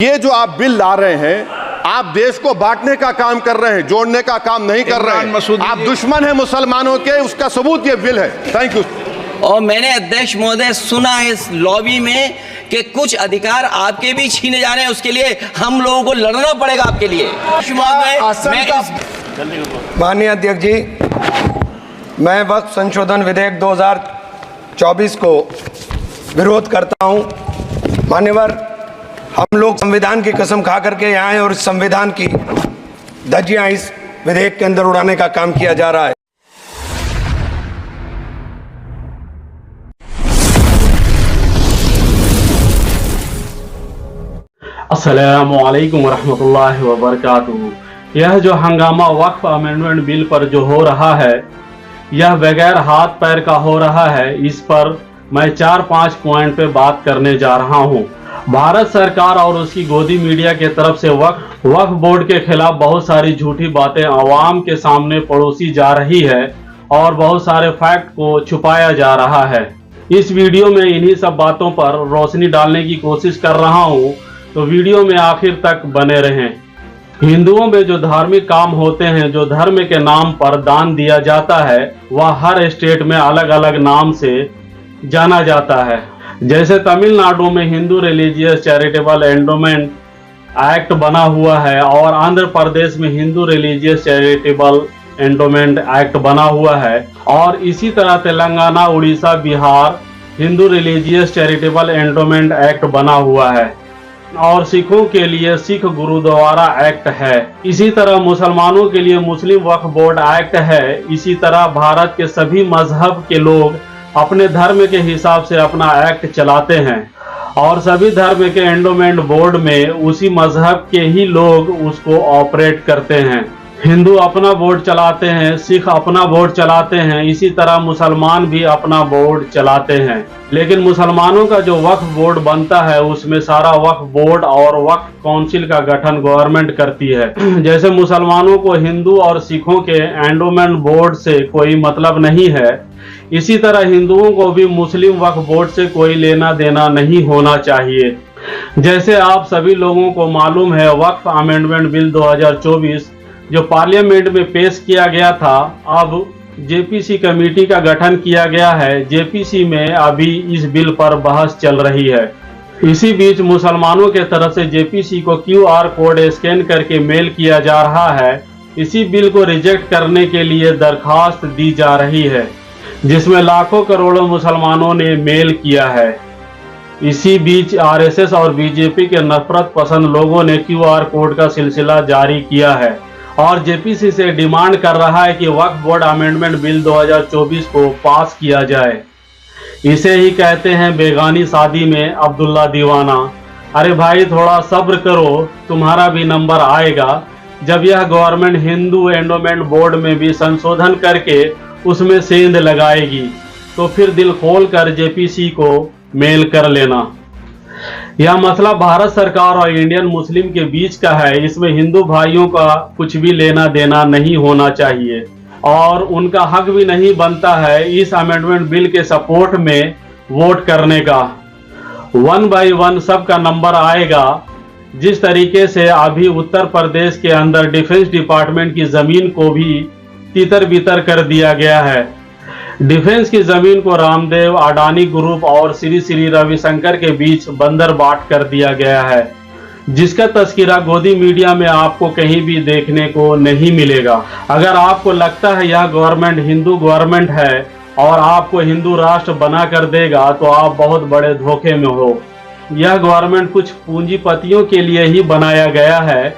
ये जो आप बिल ला रहे हैं, आप देश को बांटने का काम कर रहे हैं, जोड़ने का काम नहीं कर रहे हैं। आप दुश्मन हैं मुसलमानों के, उसका सबूत ये बिल है। Thank you. और मैंने अध्यक्ष महोदय सुना है इस लॉबी में कि कुछ अधिकार आपके भी छीने जा रहे हैं, उसके लिए हम लोगों को लड़ना पड़ेगा आपके लिए। माननीय अध्यक्ष जी, मैं वक्फ संशोधन विधेयक 2024 को विरोध करता हूं। मान्यवर, हम लोग संविधान की कसम खा करके यहाँ आए और इस संविधान की धज्जियां इस विधेयक के अंदर उड़ाने का काम किया जा रहा है। अस्सलामुअलैकुम वरहमतुल्लाहि वबरकातुहू। यह जो हंगामा वक्फ अमेंडमेंट बिल पर जो हो रहा है, यह बगैर हाथ पैर का हो रहा है। इस पर मैं 4-5 पॉइंट पे बात करने जा रहा हूँ। भारत सरकार और उसकी गोदी मीडिया के तरफ से वक्फ बोर्ड के खिलाफ बहुत सारी झूठी बातें आवाम के सामने परोसी जा रही है और बहुत सारे फैक्ट को छुपाया जा रहा है। इस वीडियो में इन्हीं सब बातों पर रोशनी डालने की कोशिश कर रहा हूँ, तो वीडियो में आखिर तक बने रहें। हिंदुओं में जो धार्मिक काम होते हैं, जो धर्म के नाम पर दान दिया जाता है, वह हर स्टेट में अलग अलग नाम से जाना जाता है। जैसे तमिलनाडु में Hindu religious charitable endowment act बना हुआ है और आंध्र प्रदेश में Hindu religious charitable endowment act बना हुआ है, और इसी तरह Telangana, Orissa, Bihar Hindu religious charitable endowment act बना हुआ है, और सिखों के लिए सिख गुरुद्वारा एक्ट है। इसी तरह मुसलमानों के लिए मुस्लिम वक्फ बोर्ड एक्ट है। इसी तरह भारत के सभी मजहब के लोग अपने धर्म के हिसाब से अपना एक्ट चलाते हैं, और सभी धर्म के एंडोमेंट बोर्ड में उसी मजहब के ही लोग उसको ऑपरेट करते हैं। हिंदू अपना बोर्ड चलाते हैं, सिख अपना बोर्ड चलाते हैं, इसी तरह मुसलमान भी अपना बोर्ड चलाते हैं। लेकिन मुसलमानों का जो वक्फ बोर्ड बनता है, उसमें सारा वक्फ बोर्ड और वक्फ काउंसिल का गठन गवर्नमेंट करती है। जैसे मुसलमानों को हिंदू और सिखों के एंडोमेंट बोर्ड से कोई मतलब नहीं है, इसी तरह हिंदुओं को भी मुस्लिम वक्फ बोर्ड से कोई लेना देना नहीं होना चाहिए। जैसे आप सभी लोगों को मालूम है, वक्फ अमेंडमेंट बिल 2024 जो पार्लियामेंट में पेश किया गया था, अब जेपीसी कमेटी का गठन किया गया है। जेपीसी में अभी इस बिल पर बहस चल रही है। इसी बीच मुसलमानों के तरफ से जेपीसी को QR कोड स्कैन करके मेल किया जा रहा है। इसी बिल को रिजेक्ट करने के लिए दरखास्त दी जा रही है, जिसमें लाखों करोड़ों मुसलमानों ने मेल किया है। इसी बीच RSS और बीजेपी के नफरत पसंद लोगों ने QR कोड का सिलसिला जारी किया है और जेपीसी से डिमांड कर रहा है कि वक्फ बोर्ड अमेंडमेंट बिल 2024 को पास किया जाए। इसे ही कहते हैं बेगानी शादी में अब्दुल्ला दीवाना। अरे भाई, थोड़ा सब्र करो, तुम्हारा भी नंबर आएगा। जब यह गवर्नमेंट हिंदू एंडोमेंट बोर्ड में भी संशोधन करके उसमें सेंध लगाएगी, तो फिर दिल खोल कर जेपीसी को मेल कर लेना। यह मसला भारत सरकार और इंडियन मुस्लिम के बीच का है। इसमें हिंदू भाइयों का कुछ भी लेना देना नहीं होना चाहिए और उनका हक भी नहीं बनता है इस अमेंडमेंट बिल के सपोर्ट में वोट करने का। 1 by 1 सबका नंबर आएगा। जिस तरीके से अभी उत्तर प्रदेश के अंदर डिफेंस डिपार्टमेंट की जमीन को भी तितर बितर कर दिया गया है। डिफेंस की जमीन को रामदेव, अडानी ग्रुप और श्री रविशंकर के बीच बंदर बाट कर दिया गया है, जिसका तस्करा गोदी मीडिया में आपको कहीं भी देखने को नहीं मिलेगा। अगर आपको लगता है यह गवर्नमेंट हिंदू गवर्नमेंट है और आपको हिंदू राष्ट्र बना कर देगा, तो आप बहुत बड़े धोखे में हो। यह गवर्नमेंट कुछ पूंजीपतियों के लिए ही बनाया गया है,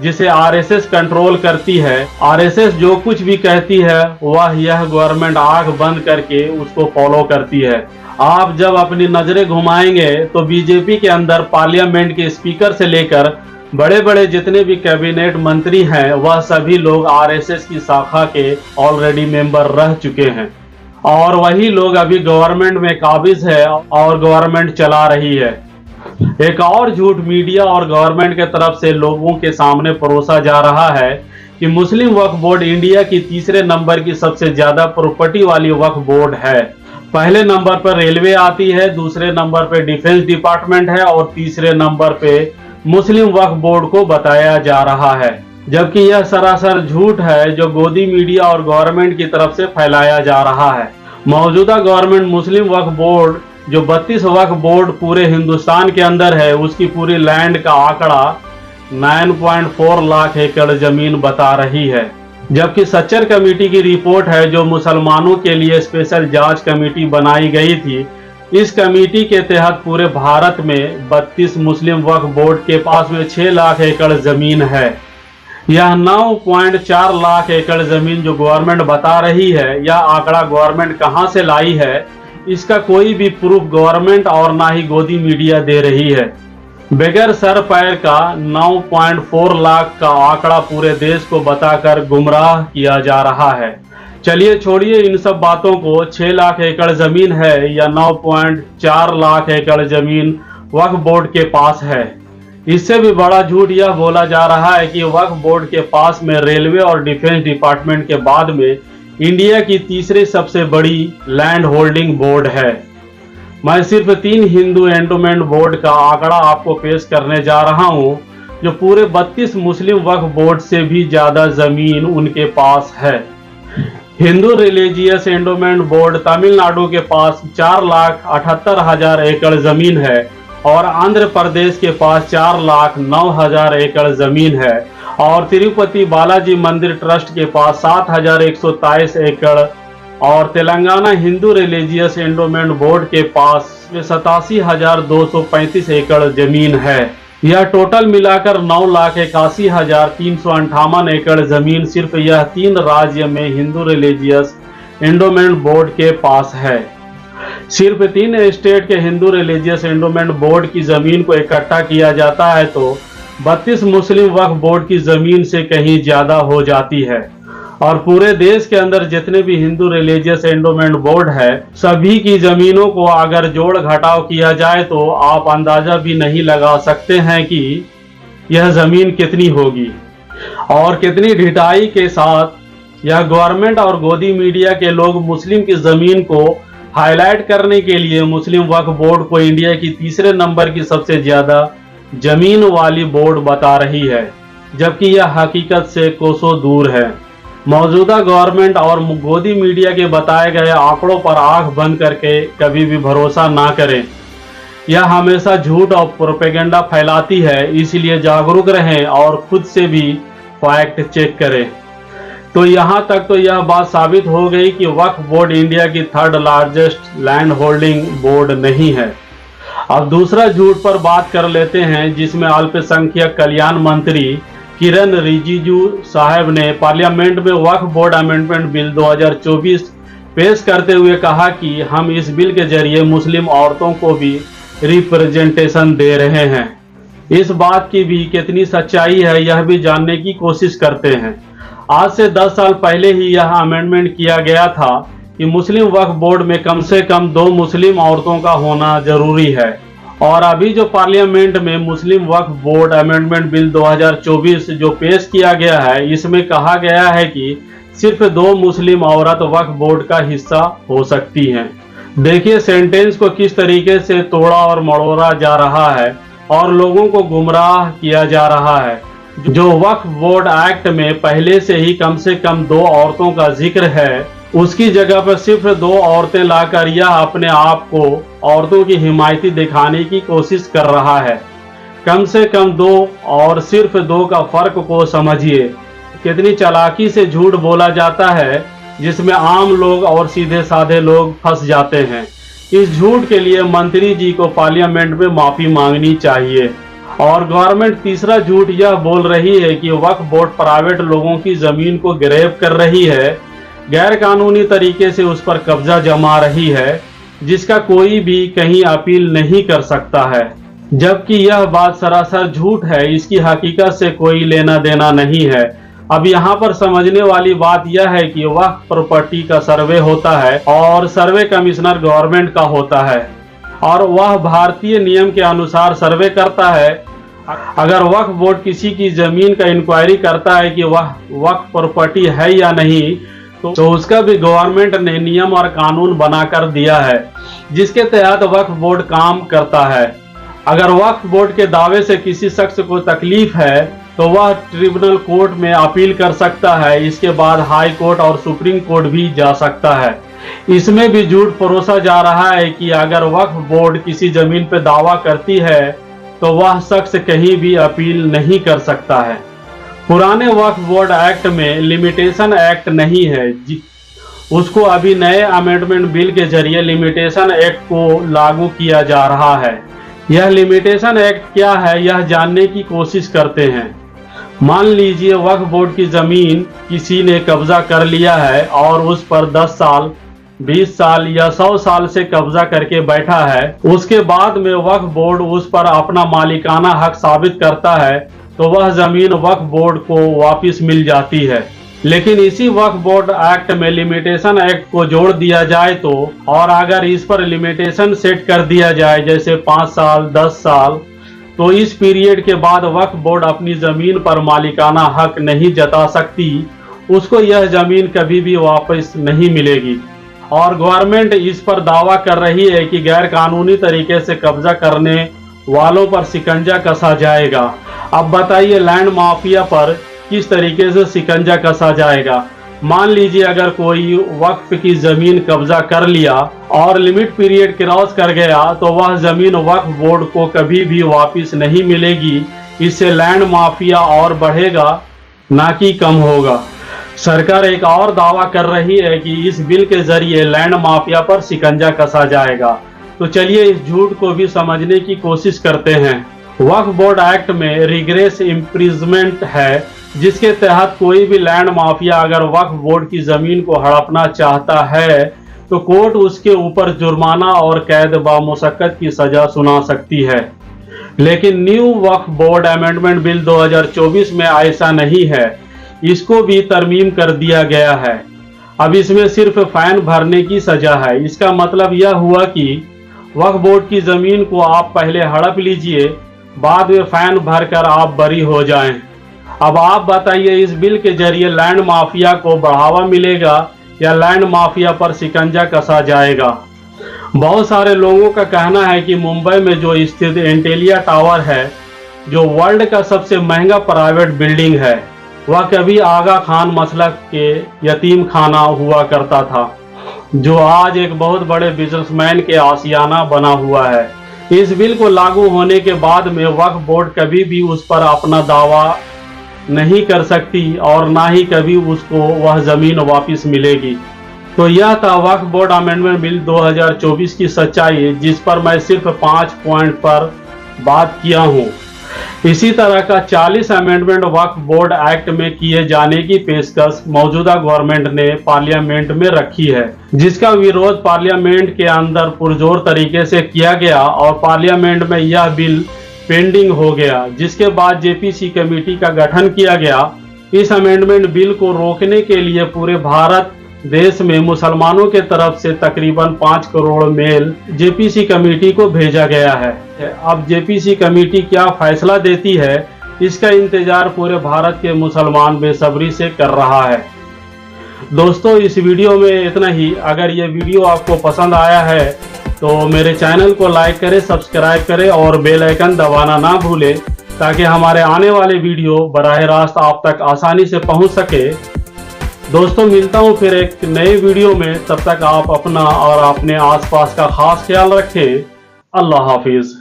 जिसे RSS कंट्रोल करती है। RSS जो कुछ भी कहती है, वह यह गवर्नमेंट आंख बंद करके उसको फॉलो करती है। आप जब अपनी नजरें घुमाएंगे तो बीजेपी के अंदर पार्लियामेंट के स्पीकर से लेकर बड़े बड़े जितने भी कैबिनेट मंत्री हैं, वह सभी लोग RSS की शाखा के ऑलरेडी मेंबर रह चुके हैं, और वही लोग अभी गवर्नमेंट में काबिज है और गवर्नमेंट चला रही है। एक और झूठ मीडिया और गवर्नमेंट के तरफ से लोगों के सामने परोसा जा रहा है कि मुस्लिम वक्फ बोर्ड इंडिया की तीसरे नंबर की सबसे ज्यादा प्रॉपर्टी वाली वक्फ बोर्ड है। पहले नंबर पर रेलवे आती है, दूसरे नंबर पे डिफेंस डिपार्टमेंट है और तीसरे नंबर पे मुस्लिम वक्फ बोर्ड को बताया जा रहा है, जबकि यह सरासर झूठ है जो गोदी मीडिया और गवर्नमेंट की तरफ से फैलाया जा रहा है। मौजूदा गवर्नमेंट मुस्लिम वक्फ बोर्ड जो 32 वक्फ बोर्ड पूरे हिंदुस्तान के अंदर है, उसकी पूरी लैंड का आंकड़ा 9.4 लाख एकड़ जमीन बता रही है, जबकि सच्चर कमेटी की रिपोर्ट है जो मुसलमानों के लिए स्पेशल जांच कमेटी बनाई गई थी। इस कमेटी के तहत पूरे भारत में 32 मुस्लिम वक्फ बोर्ड के पास में 6 लाख एकड़ जमीन है। यह 9.4 लाख एकड़ जमीन जो गवर्नमेंट बता रही है, यह आंकड़ा गवर्नमेंट कहां से लाई है, इसका कोई भी प्रूफ गवर्नमेंट और ना ही गोदी मीडिया दे रही है। बगैर सर पैर का 9.4 लाख का आंकड़ा पूरे देश को बताकर गुमराह किया जा रहा है। चलिए छोड़िए इन सब बातों को, 6 लाख एकड़ जमीन है या 9.4 लाख एकड़ जमीन वक्फ बोर्ड के पास है। इससे भी बड़ा झूठ यह बोला जा रहा है कि वक्फ बोर्ड के पास में रेलवे और डिफेंस डिपार्टमेंट के बाद में इंडिया की तीसरी सबसे बड़ी लैंड होल्डिंग बोर्ड है। मैं सिर्फ 3 हिंदू एंडोमेंट बोर्ड का आंकड़ा आपको पेश करने जा रहा हूं, जो पूरे 32 मुस्लिम वक्फ बोर्ड से भी ज्यादा जमीन उनके पास है। Hindu religious endowment board Tamil Nadu के पास 4,78,000 एकड़ जमीन है और आंध्र प्रदेश के पास 4,09,000 एकड़ जमीन है और तिरुपति बालाजी मंदिर ट्रस्ट के पास 7,123 एकड़ और Telangana Hindu religious endowment board के पास 87,235 एकड़ जमीन है। यह टोटल मिलाकर 9,81,358 एकड़ जमीन सिर्फ यह 3 राज्य में हिंदू रिलीजियस एंडोमेंट बोर्ड के पास है। सिर्फ 3 स्टेट के हिंदू रिलीजियस एंडोमेंट बोर्ड की जमीन को इकट्ठा किया जाता है तो 32 मुस्लिम वक्फ बोर्ड की जमीन से कहीं ज्यादा हो जाती है। और पूरे देश के अंदर जितने भी हिंदू रिलीजियस एंडोमेंट बोर्ड है, सभी की जमीनों को अगर जोड़ घटाव किया जाए तो आप अंदाजा भी नहीं लगा सकते हैं कि यह जमीन कितनी होगी और कितनी ढिठाई के साथ यह गवर्नमेंट और गोदी मीडिया के लोग मुस्लिम की जमीन को हाईलाइट करने के लिए मुस्लिम वक्फ बोर्ड को इंडिया की तीसरे नंबर की सबसे ज्यादा जमीन वाली बोर्ड बता रही है, जबकि यह हकीकत से कोसों दूर है। मौजूदा गवर्नमेंट और गोदी मीडिया के बताए गए आंकड़ों पर आंख बंद करके कभी भी भरोसा ना करें। यह हमेशा झूठ और प्रोपेगेंडा फैलाती है, इसलिए जागरूक रहें और खुद से भी फैक्ट चेक करें। तो यहाँ तक तो यह बात साबित हो गई कि वक्फ बोर्ड इंडिया की 3rd largest land holding board नहीं है। अब दूसरा झूठ पर बात कर लेते हैं, जिसमें अल्पसंख्यक कल्याण मंत्री किरण रिजिजू साहब ने पार्लियामेंट में वक्फ बोर्ड अमेंडमेंट बिल 2024 पेश करते हुए कहा कि हम इस बिल के जरिए मुस्लिम औरतों को भी रिप्रेजेंटेशन दे रहे हैं। इस बात की भी कितनी सच्चाई है यह भी जानने की कोशिश करते हैं। आज से 10 साल पहले ही यह अमेंडमेंट किया गया था कि मुस्लिम वक्फ बोर्ड में कम से कम 2 मुस्लिम औरतों का होना जरूरी है, और अभी जो पार्लियामेंट में मुस्लिम वक्फ बोर्ड अमेंडमेंट बिल 2024 जो पेश किया गया है, इसमें कहा गया है कि सिर्फ 2 मुस्लिम औरत वक्फ बोर्ड का हिस्सा हो सकती हैं। देखिए सेंटेंस को किस तरीके से तोड़ा और मड़ोड़ा जा रहा है और लोगों को गुमराह किया जा रहा है। जो वक्फ बोर्ड एक्ट में पहले से ही कम 2 औरतों का जिक्र है, उसकी जगह पर सिर्फ 2 औरतें लाकर यह अपने आप को औरतों की हिमायती दिखाने की कोशिश कर रहा है। कम से कम 2 और सिर्फ 2 का फर्क को समझिए। कितनी चालाकी से झूठ बोला जाता है, जिसमें आम लोग और सीधे साधे लोग फंस जाते हैं। इस झूठ के लिए मंत्री जी को पार्लियामेंट में माफी मांगनी चाहिए। और गवर्नमेंट तीसरा झूठ यह बोल रही है कि वक्फ बोर्ड प्राइवेट लोगों की जमीन को ग्रैब कर रही है, गैर कानूनी तरीके से उस पर कब्जा जमा रही है, जिसका कोई भी कहीं अपील नहीं कर सकता है। जबकि यह बात सरासर झूठ है, इसकी हकीकत से कोई लेना देना नहीं है। अब यहाँ पर समझने वाली बात यह है कि वक्फ प्रॉपर्टी का सर्वे होता है और सर्वे कमिश्नर गवर्नमेंट का होता है और वह भारतीय नियम के अनुसार सर्वे करता है। अगर वक्फ बोर्ड किसी की जमीन का इंक्वायरी करता है कि वह वक्फ प्रॉपर्टी है या नहीं, तो उसका भी गवर्नमेंट ने नियम और कानून बनाकर दिया है, जिसके तहत वक्फ बोर्ड काम करता है। अगर वक्फ बोर्ड के दावे से किसी शख्स को तकलीफ है तो वह ट्रिब्यूनल कोर्ट में अपील कर सकता है। इसके बाद हाई कोर्ट और सुप्रीम कोर्ट भी जा सकता है। इसमें भी झूठ परोसा जा रहा है कि अगर वक्फ बोर्ड किसी जमीन पर दावा करती है तो वह शख्स कहीं भी अपील नहीं कर सकता है। पुराने वक्फ बोर्ड एक्ट में लिमिटेशन एक्ट नहीं है, उसको अभी नए अमेंडमेंट बिल के जरिए लिमिटेशन एक्ट को लागू किया जा रहा है। यह लिमिटेशन एक्ट क्या है यह जानने की कोशिश करते हैं। मान लीजिए वक्फ बोर्ड की जमीन किसी ने कब्जा कर लिया है और उस पर 10 साल 20 साल या 100 साल से कब्जा करके बैठा है। उसके बाद में वक्फ बोर्ड उस पर अपना मालिकाना हक साबित करता है तो वह जमीन वक्फ बोर्ड को वापस मिल जाती है। लेकिन इसी वक्फ बोर्ड एक्ट में लिमिटेशन एक्ट को जोड़ दिया जाए तो, और अगर इस पर लिमिटेशन सेट कर दिया जाए जैसे 5 साल 10 साल, तो इस पीरियड के बाद वक्फ बोर्ड अपनी जमीन पर मालिकाना हक नहीं जता सकती, उसको यह जमीन कभी भी वापस नहीं मिलेगी। और गवर्नमेंट इस पर दावा कर रही है कि गैर कानूनी तरीके से कब्जा करने वालों पर शिकंजा कसा जाएगा। अब बताइए लैंड माफिया पर किस तरीके से शिकंजा कसा जाएगा। मान लीजिए अगर कोई वक्फ की जमीन कब्जा कर लिया और लिमिट पीरियड क्रॉस कर गया तो वह जमीन वक्फ बोर्ड को कभी भी वापस नहीं मिलेगी। इससे लैंड माफिया और बढ़ेगा ना कि कम होगा। सरकार एक और दावा कर रही है कि इस बिल के जरिए लैंड माफिया पर शिकंजा कसा जाएगा। तो चलिए इस झूठ को भी समझने की कोशिश करते हैं। वक्फ बोर्ड एक्ट में रिग्रेस इम्प्रिजमेंट है, जिसके तहत कोई भी लैंड माफिया अगर वक्फ बोर्ड की जमीन को हड़पना चाहता है तो कोर्ट उसके ऊपर जुर्माना और कैद बामुशक्कत की सजा सुना सकती है। लेकिन न्यू वक्फ बोर्ड अमेंडमेंट बिल 2024 में ऐसा नहीं है, इसको भी तरमीम कर दिया गया है। अब इसमें सिर्फ फाइन भरने की सजा है। इसका मतलब यह हुआ कि वक्फ बोर्ड की जमीन को आप पहले हड़प लीजिए, बाद में फाइन भरकर आप बरी हो जाएं। अब आप बताइए इस बिल के जरिए लैंड माफिया को बढ़ावा मिलेगा या लैंड माफिया पर शिकंजा कसा जाएगा। बहुत सारे लोगों का कहना है कि मुंबई में जो स्थित एंटेलिया टावर है, जो वर्ल्ड का सबसे महंगा प्राइवेट बिल्डिंग है, वह कभी आगा खान मसलक के यतीम खाना हुआ करता था, जो आज एक बहुत बड़े बिजनेसमैन के आशियाना बना हुआ है। इस बिल को लागू होने के बाद में वक्फ बोर्ड कभी भी उस पर अपना दावा नहीं कर सकती और ना ही कभी उसको वह जमीन वापस मिलेगी। तो यह था वक्फ बोर्ड अमेंडमेंट बिल 2024 की सच्चाई, जिस पर मैं सिर्फ 5 पॉइंट पर बात किया हूँ। इसी तरह का 40 अमेंडमेंट वक्फ बोर्ड एक्ट में किए जाने की पेशकश मौजूदा गवर्नमेंट ने पार्लियामेंट में रखी है, जिसका विरोध पार्लियामेंट के अंदर पुरजोर तरीके से किया गया और पार्लियामेंट में यह बिल पेंडिंग हो गया, जिसके बाद जेपीसी कमेटी का गठन किया गया। इस अमेंडमेंट बिल को रोकने के लिए पूरे भारत देश में मुसलमानों के तरफ से तकरीबन 5 करोड़ मेल जेपीसी कमेटी को भेजा गया है। अब जेपीसी कमेटी क्या फैसला देती है, इसका इंतजार पूरे भारत के मुसलमान बेसब्री से कर रहा है। दोस्तों इस वीडियो में इतना ही। अगर ये वीडियो आपको पसंद आया है तो मेरे चैनल को लाइक करें, सब्सक्राइब करें और बेल आइकन दबाना ना भूलें, ताकि हमारे आने वाले वीडियो बराह रास्त आप तक आसानी से पहुंच सके। दोस्तों मिलता हूं फिर एक नए वीडियो में, तब तक आप अपना और अपने आसपास का खास ख्याल रखें। अल्लाह हाफिज।